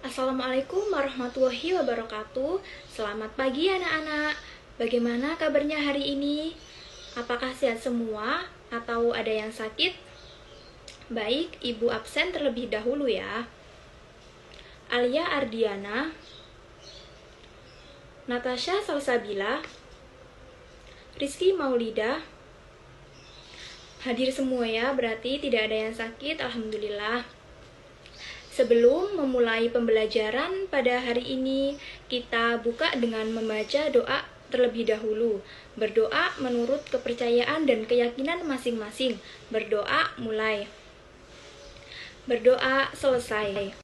Assalamualaikum warahmatullahi wabarakatuh. Selamat pagi anak-anak. Bagaimana kabarnya hari ini? Apakah sehat semua atau ada yang sakit? Baik, Ibu absen terlebih dahulu ya. Alia Ardiana, Natasha Salsabila, Rizky Maulida. Hadir semua ya, berarti tidak ada yang sakit, alhamdulillah. Sebelum memulai pembelajaran pada hari ini, kita buka dengan membaca doa terlebih dahulu. Berdoa menurut kepercayaan dan keyakinan masing-masing. Berdoa mulai. Berdoa selesai.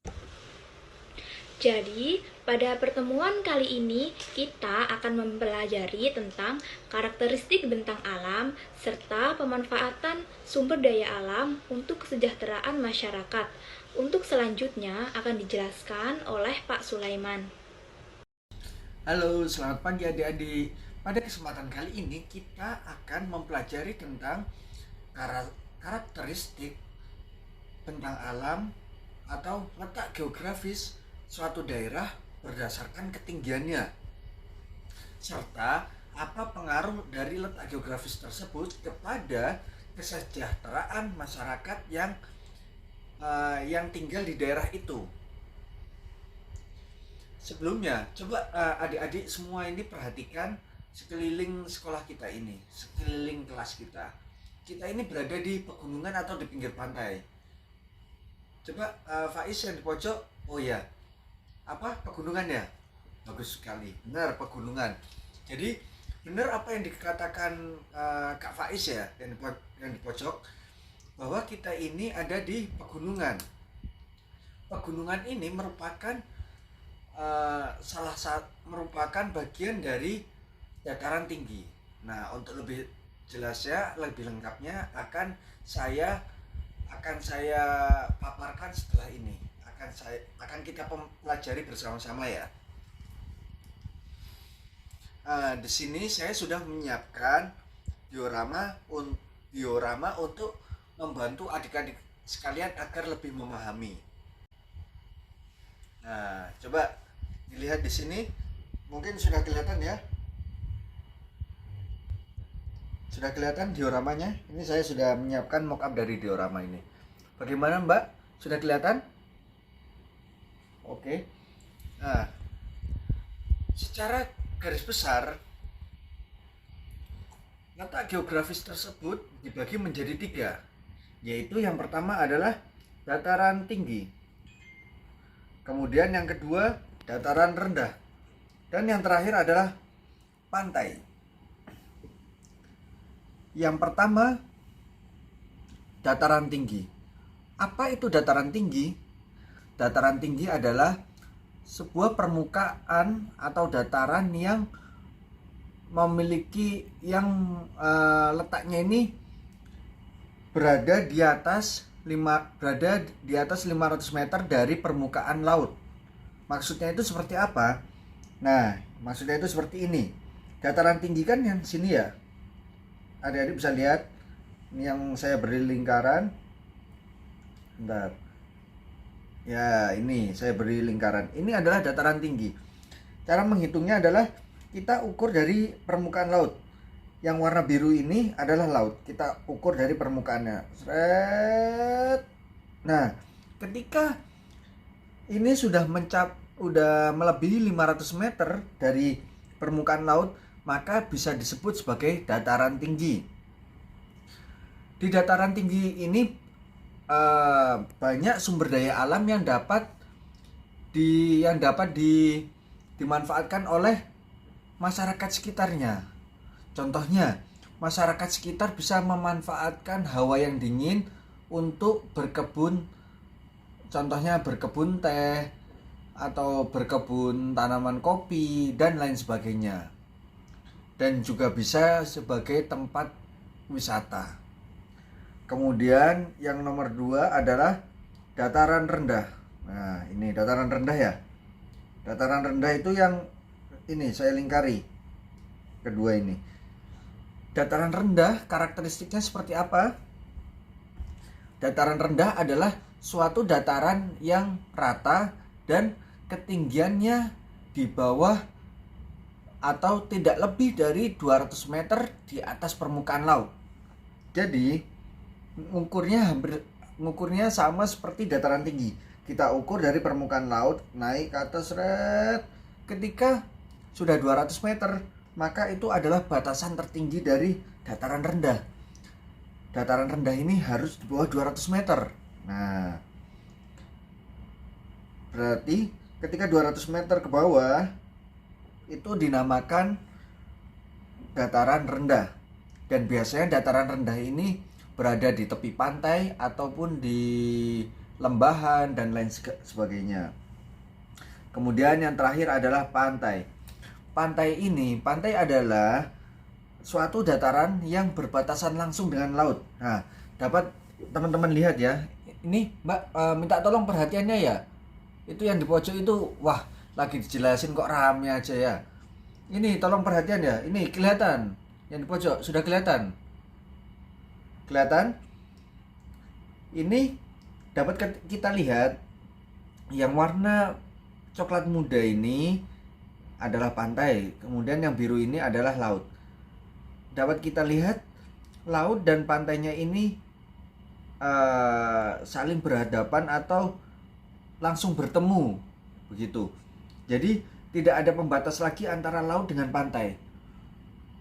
Jadi, pada pertemuan kali ini kita akan mempelajari tentang karakteristik bentang alam serta pemanfaatan sumber daya alam untuk kesejahteraan masyarakat. Untuk selanjutnya akan dijelaskan oleh Pak Sulaiman. Halo, selamat pagi adik-adik. Pada kesempatan kali ini kita akan mempelajari tentang karakteristik bentang alam atau letak geografis suatu daerah berdasarkan ketinggiannya, serta apa pengaruh dari letak geografis tersebut kepada kesejahteraan masyarakat yang tinggal di daerah itu. Sebelumnya, coba adik-adik semua ini perhatikan sekeliling sekolah kita ini, sekeliling kelas kita. Kita ini berada di pegunungan atau di pinggir pantai. Coba Faiz yang di pojok, oh ya, apa pegunungan ya? Bagus sekali, benar pegunungan. Jadi benar apa yang dikatakan Kak Faiz ya, yang di pojok, bahwa kita ini ada di pegunungan. Pegunungan ini merupakan merupakan bagian dari dataran tinggi. Nah, untuk lebih jelasnya, lebih lengkapnya saya paparkan setelah ini. Akan kita pelajari bersama-sama ya. Di sini saya sudah menyiapkan diorama untuk membantu adik-adik sekalian agar lebih memahami. Nah, coba dilihat di sini, mungkin sudah kelihatan ya. Sudah kelihatan dioramanya? Ini saya sudah menyiapkan mockup dari diorama ini. Bagaimana Mbak? Sudah kelihatan? Oke. Nah, secara garis besar, letak geografis tersebut dibagi menjadi 3, yaitu yang pertama adalah dataran tinggi, kemudian yang kedua dataran rendah, dan yang terakhir adalah pantai. Yang pertama, dataran tinggi. Apa itu dataran tinggi? Dataran tinggi adalah sebuah permukaan atau dataran yang memiliki letaknya ini berada di atas 500 meter dari permukaan laut. Maksudnya itu seperti apa? Nah, maksudnya itu seperti ini. Dataran tinggi kan yang sini ya. Adik-adik bisa lihat. Ini yang saya beri lingkaran. Bentar. Ya, ini saya beri lingkaran. Ini adalah dataran tinggi. Cara menghitungnya adalah kita ukur dari permukaan laut. Yang warna biru ini adalah laut. Kita ukur dari permukaannya. Seret. Nah, ketika ini sudah melebihi 500 meter dari permukaan laut, maka bisa disebut sebagai dataran tinggi. Di dataran tinggi ini banyak sumber daya alam yang dapat dimanfaatkan oleh masyarakat sekitarnya. Contohnya, masyarakat sekitar bisa memanfaatkan hawa yang dingin untuk berkebun. Contohnya berkebun teh atau berkebun tanaman kopi dan lain sebagainya. Dan juga bisa sebagai tempat wisata. Kemudian yang nomor 2 adalah dataran rendah. Nah, ini dataran rendah ya. Dataran rendah itu yang ini saya lingkari. Kedua ini. Dataran rendah karakteristiknya seperti apa? Dataran rendah adalah suatu dataran yang rata dan ketinggiannya di bawah atau tidak lebih dari 200 meter di atas permukaan laut. Jadi ngukurnya sama seperti dataran tinggi. Kita ukur dari permukaan laut naik ke atas ketika sudah 200 meter, maka itu adalah batasan tertinggi dari dataran rendah. Dataran rendah ini harus di bawah 200 meter. Nah, berarti ketika 200 meter ke bawah itu dinamakan dataran rendah. Dan biasanya dataran rendah ini berada di tepi pantai ataupun di lembahan dan lain sebagainya. Kemudian yang terakhir adalah pantai. Pantai adalah suatu dataran yang berbatasan langsung dengan laut. Nah, dapat teman-teman lihat ya. Ini Mbak, minta tolong perhatiannya ya. Itu yang di pojok itu, wah, lagi dijelasin kok rame aja ya. Ini tolong perhatian ya. Ini kelihatan. Yang di pojok sudah kelihatan. Kelihatan? Ini dapat kita lihat yang warna coklat muda ini adalah pantai, kemudian yang biru ini adalah laut. Dapat kita lihat laut dan pantainya ini saling berhadapan atau langsung bertemu, begitu. Jadi tidak ada pembatas lagi antara laut dengan pantai.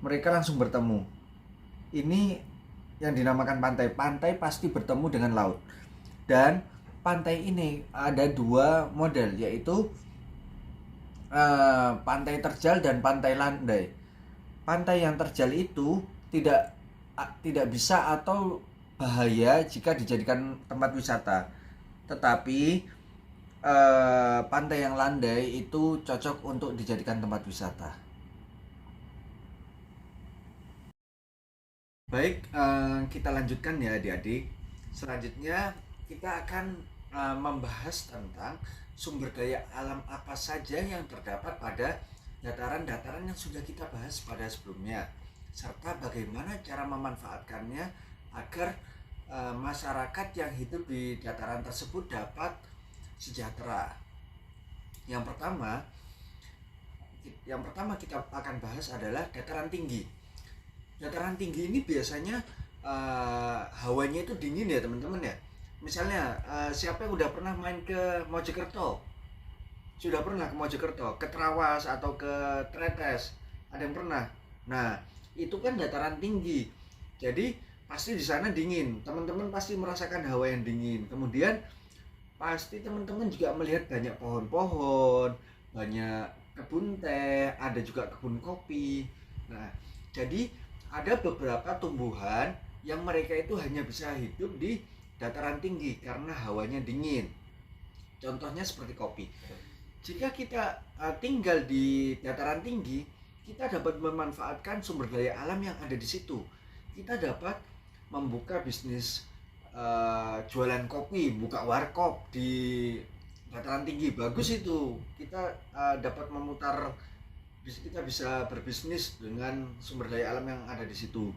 Mereka langsung bertemu. Ini yang dinamakan pantai. Pantai pasti bertemu dengan laut. Dan pantai ini ada dua model, yaitu pantai terjal dan pantai landai. Pantai yang terjal itu tidak bisa atau bahaya jika dijadikan tempat wisata. Tetapi pantai yang landai itu cocok untuk dijadikan tempat wisata. Baik, kita lanjutkan ya adik-adik. Selanjutnya kita akan membahas tentang sumber daya alam apa saja yang terdapat pada dataran-dataran yang sudah kita bahas pada sebelumnya, serta bagaimana cara memanfaatkannya agar masyarakat yang hidup di dataran tersebut dapat sejahtera. Yang pertama kita akan bahas adalah dataran tinggi. Dataran tinggi ini biasanya hawanya itu dingin ya teman-teman ya. Misalnya siapa yang udah pernah main ke Mojokerto? Sudah pernah ke Mojokerto, ke Trawas atau ke Tretes? Ada yang pernah? Nah, itu kan dataran tinggi. Jadi pasti di sana dingin. Teman-teman pasti merasakan hawa yang dingin. Kemudian pasti teman-teman juga melihat banyak pohon-pohon, banyak kebun teh, ada juga kebun kopi. Nah, jadi ada beberapa tumbuhan yang mereka itu hanya bisa hidup di dataran tinggi karena hawanya dingin. Contohnya seperti kopi. Jika kita tinggal di dataran tinggi, kita dapat memanfaatkan sumber daya alam yang ada di situ. Kita dapat membuka bisnis jualan kopi, buka warkop di dataran tinggi. Bagus itu. Kita dapat kita bisa berbisnis dengan sumber daya alam yang ada di situ.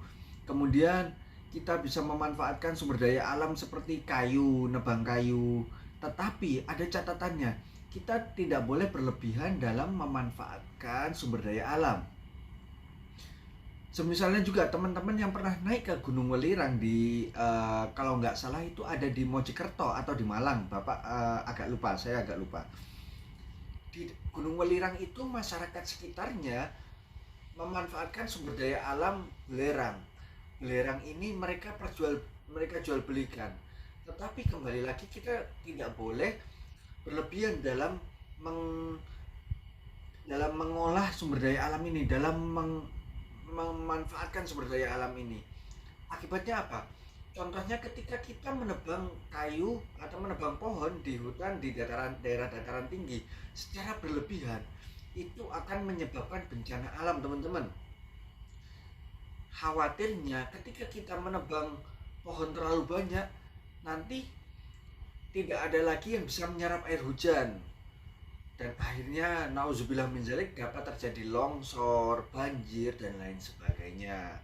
Kemudian kita bisa memanfaatkan sumber daya alam seperti kayu, nebang kayu. Tetapi ada catatannya, kita tidak boleh berlebihan dalam memanfaatkan sumber daya alam. Semisalnya juga teman-teman yang pernah naik ke Gunung Welirang di kalau nggak salah itu ada di Mojokerto atau di Malang, Bapak saya agak lupa. Di Gunung Welirang itu masyarakat sekitarnya memanfaatkan sumber daya alam belerang. Belerang ini mereka jual belikan. Tetapi kembali lagi kita tidak boleh berlebihan dalam mengolah sumber daya alam ini, dalam memanfaatkan sumber daya alam ini. Akibatnya apa? Contohnya ketika kita menebang kayu atau menebang pohon di hutan di daerah dataran tinggi secara berlebihan, itu akan menyebabkan bencana alam, teman-teman. Khawatirnya ketika kita menebang pohon terlalu banyak, nanti tidak ada lagi yang bisa menyerap air hujan, dan akhirnya nauzubillah min dzalik dapat terjadi longsor, banjir dan lain sebagainya.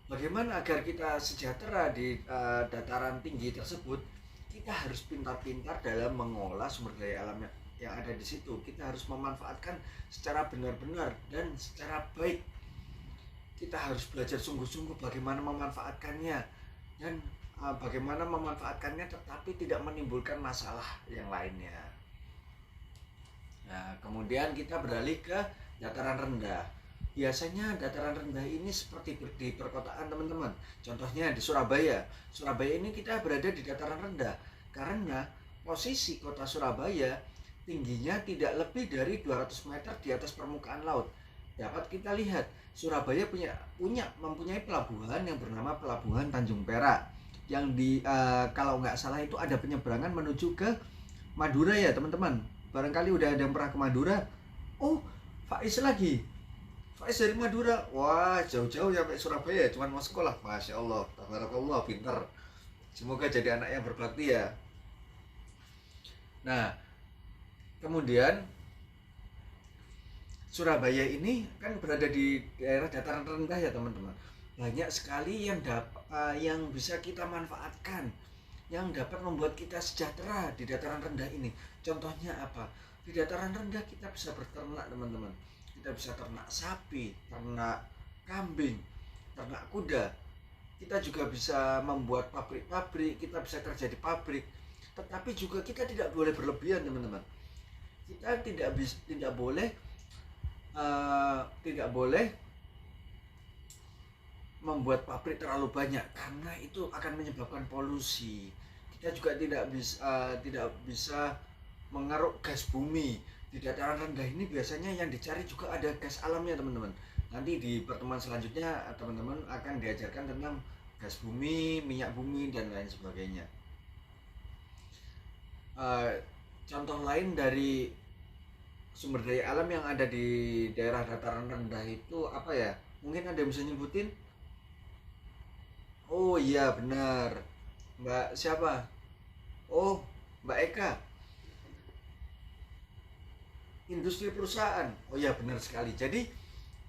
Bagaimana agar kita sejahtera di dataran tinggi tersebut? Kita harus pintar-pintar dalam mengolah sumber daya alam yang ada di situ. Kita harus memanfaatkan secara benar-benar dan secara baik. Kita harus belajar sungguh-sungguh bagaimana memanfaatkannya dan bagaimana memanfaatkannya tetapi tidak menimbulkan masalah yang lainnya. Nah, kemudian kita beralih ke dataran rendah. Biasanya dataran rendah ini seperti di perkotaan teman-teman. Contohnya di Surabaya. Surabaya ini kita berada di dataran rendah karena posisi kota Surabaya tingginya tidak lebih dari 200 meter di atas permukaan laut. Dapat kita lihat Surabaya mempunyai pelabuhan yang bernama Pelabuhan Tanjung Perak yang kalau nggak salah itu ada penyeberangan menuju ke Madura ya teman-teman. Barangkali udah ada yang pernah ke Madura. Oh, Faiz lagi. Faiz dari Madura. Wah, jauh-jauh sampai Surabaya cuman mau sekolah. Masya Allah, tabarakallah, pinter. Semoga jadi anak yang berbakti ya. Nah, kemudian Surabaya ini kan berada di daerah dataran rendah ya teman-teman. Banyak sekali yang bisa kita manfaatkan, yang dapat membuat kita sejahtera di dataran rendah ini. Contohnya apa? Di dataran rendah kita bisa berternak teman-teman. Kita bisa ternak sapi, ternak kambing, ternak kuda. Kita juga bisa membuat pabrik-pabrik, kita bisa kerja di pabrik. Tetapi juga kita tidak boleh berlebihan teman-teman. Kita tidak boleh membuat pabrik terlalu banyak karena itu akan menyebabkan polusi. Kita juga tidak bisa mengeruk gas bumi. Di dataran rendah ini biasanya yang dicari juga ada gas alamnya teman-teman. Nanti di pertemuan selanjutnya teman-teman akan diajarkan tentang gas bumi, minyak bumi dan lain sebagainya. Contoh lain dari sumber daya alam yang ada di daerah dataran rendah itu apa ya? Mungkin ada yang bisa nyebutin? Oh iya benar, Mbak siapa? Oh, Mbak Eka. Industri perusahaan. Oh iya benar sekali. Jadi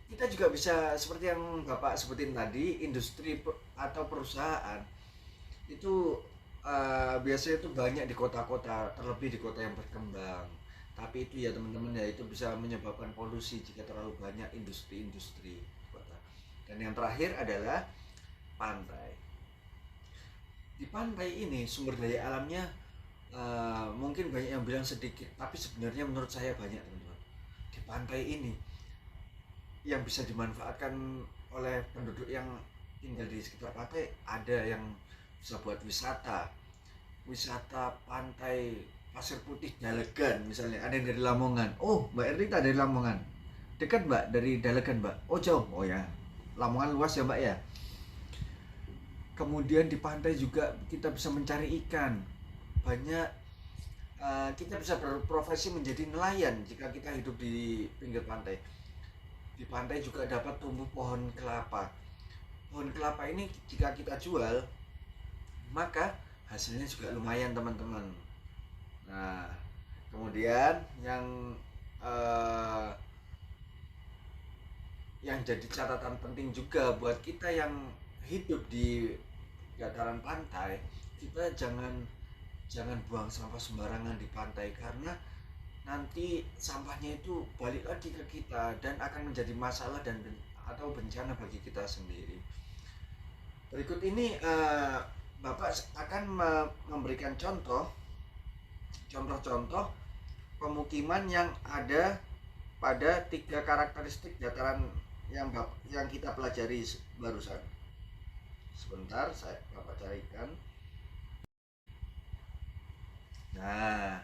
kita juga bisa seperti yang Bapak sebutin tadi, industri atau perusahaan itu biasanya itu banyak di kota-kota, terlebih di kota yang berkembang. Tapi itu ya teman-teman ya, itu bisa menyebabkan polusi jika terlalu banyak industri-industri di kota. Dan yang terakhir adalah pantai. Di pantai ini sumber daya alamnya mungkin banyak yang bilang sedikit, tapi sebenarnya menurut saya banyak teman-teman. Di pantai ini yang bisa dimanfaatkan oleh penduduk yang tinggal di sekitar pantai, ada yang bisa buat wisata pantai Pasir Putih Dalegan misalnya. Ada yang dari Lamongan. Oh, Mbak Erlita dari Lamongan. Dekat Mbak dari Dalegan Mbak? Oh jauh. Oh ya, Lamongan luas ya Mbak ya. Kemudian di pantai juga kita bisa mencari ikan. Banyak kita bisa berprofesi menjadi nelayan jika kita hidup di pinggir pantai. Di pantai juga dapat tumbuh pohon kelapa. Pohon kelapa ini jika kita jual, maka hasilnya juga lumayan teman-teman. Nah, kemudian yang jadi catatan penting juga buat kita yang hidup di dataran pantai, kita jangan buang sampah sembarangan di pantai karena nanti sampahnya itu balik lagi ke kita dan akan menjadi masalah atau bencana bagi kita sendiri. Berikut ini Bapak akan memberikan contoh-contoh pemukiman yang ada pada 3 karakteristik dataran yang kita pelajari barusan. Sebentar, Bapak carikan. Nah,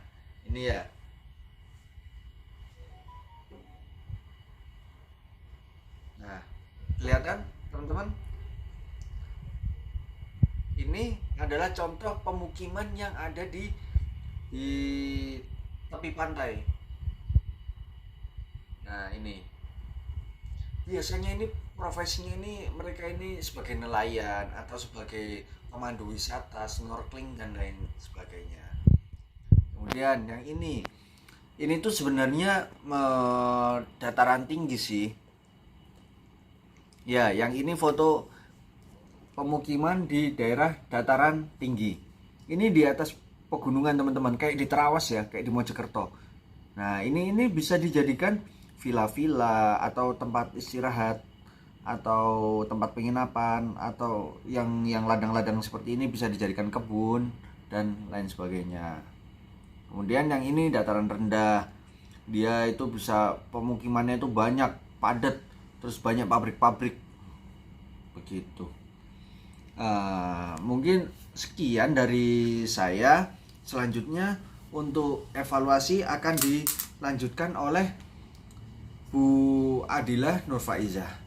ini ya. Nah, kelihatan teman-teman? Ini adalah contoh pemukiman yang ada di tepi pantai. Nah, ini. Biasanya ini profesinya mereka ini sebagai nelayan atau sebagai pemandu wisata, snorkeling dan lain sebagainya. Kemudian yang ini tuh sebenarnya dataran tinggi sih. Ya, yang ini foto pemukiman di daerah dataran tinggi. Ini di atas pegunungan teman-teman, kayak di Terawas ya, kayak di Mojokerto. Nah, ini bisa dijadikan villa-villa atau tempat istirahat atau tempat penginapan, atau yang ladang-ladang seperti ini bisa dijadikan kebun dan lain sebagainya. Kemudian yang ini dataran rendah, dia itu bisa pemukimannya itu banyak, padat, terus banyak pabrik-pabrik begitu. Mungkin sekian dari saya. Selanjutnya untuk evaluasi akan dilanjutkan oleh Bu Adilah Nurfaizah.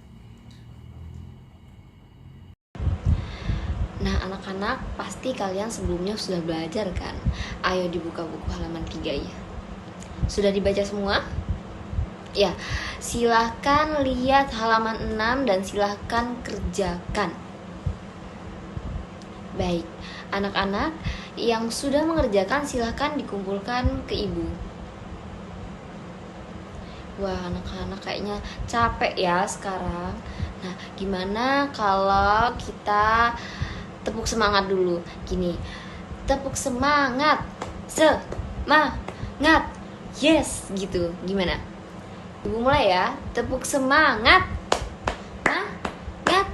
Nah, anak-anak, pasti kalian sebelumnya sudah belajar kan? Ayo dibuka buku halaman 3 ya. Sudah dibaca semua? Ya, silahkan lihat halaman 6 dan silahkan kerjakan. Baik, anak-anak yang sudah mengerjakan silahkan dikumpulkan ke ibu. Wah, anak-anak kayaknya capek ya sekarang. Nah, gimana kalau kita tepuk semangat dulu? Gini, tepuk semangat, semangat, yes, gitu. Gimana? Ibu mulai ya, tepuk semangat, semangat,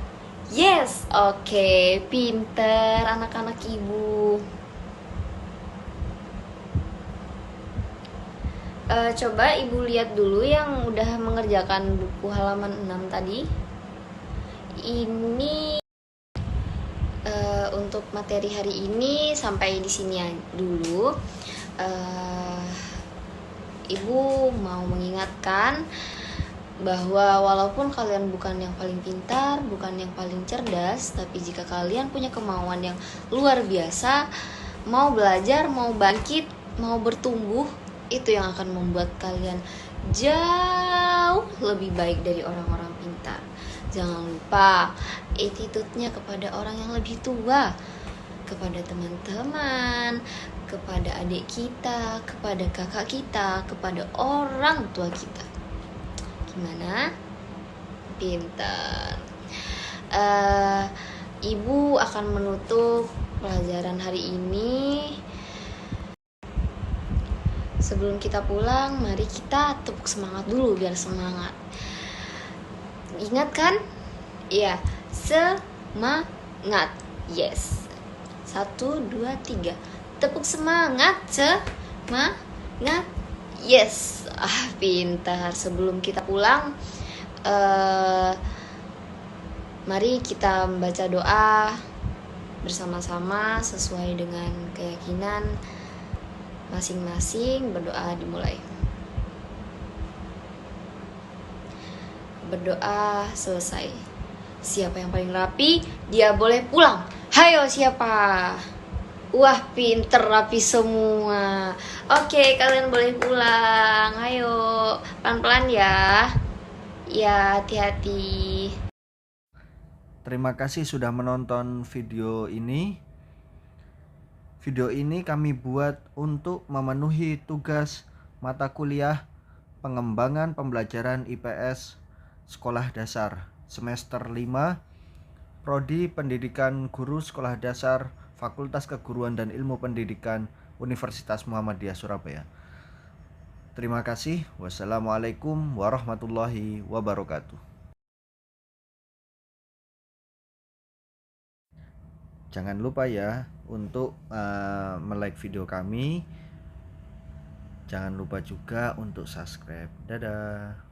yes. Oke, pinter anak-anak ibu. Coba ibu lihat dulu yang udah mengerjakan buku halaman 6 tadi. Ini untuk materi hari ini sampai di sini dulu. Ibu mau mengingatkan bahwa walaupun kalian bukan yang paling pintar, bukan yang paling cerdas, tapi jika kalian punya kemauan yang luar biasa, mau belajar, mau bangkit, mau bertumbuh, itu yang akan membuat kalian jauh lebih baik dari orang-orang pintar. Jangan lupa attitude-nya kepada orang yang lebih tua, kepada teman-teman, kepada adik kita, kepada kakak kita, kepada orang tua kita. Gimana? Pintar. Ibu akan menutup pelajaran hari ini. Sebelum kita pulang, mari kita tepuk semangat dulu biar semangat. Ingat kan? Iya, semangat. Yes. 1, 2, 3. Tepuk semangat, semangat. Yes. Pintar. Sebelum kita pulang, mari kita membaca doa bersama-sama sesuai dengan keyakinan masing-masing. Berdoa dimulai. Berdoa selesai. Siapa yang paling rapi, dia boleh pulang. Hayo siapa? Wah, pinter, rapi semua. Oke, kalian boleh pulang. Ayo, pelan-pelan ya. Ya, hati-hati. Terima kasih sudah menonton video ini. Video ini kami buat untuk memenuhi tugas mata kuliah pengembangan pembelajaran IPS Sekolah Dasar semester 5, Prodi Pendidikan Guru Sekolah Dasar, Fakultas Keguruan dan Ilmu Pendidikan, Universitas Muhammadiyah Surabaya. Terima kasih. Wassalamualaikum warahmatullahi wabarakatuh. Jangan lupa ya untuk like video kami. Jangan lupa juga untuk subscribe. Dadah.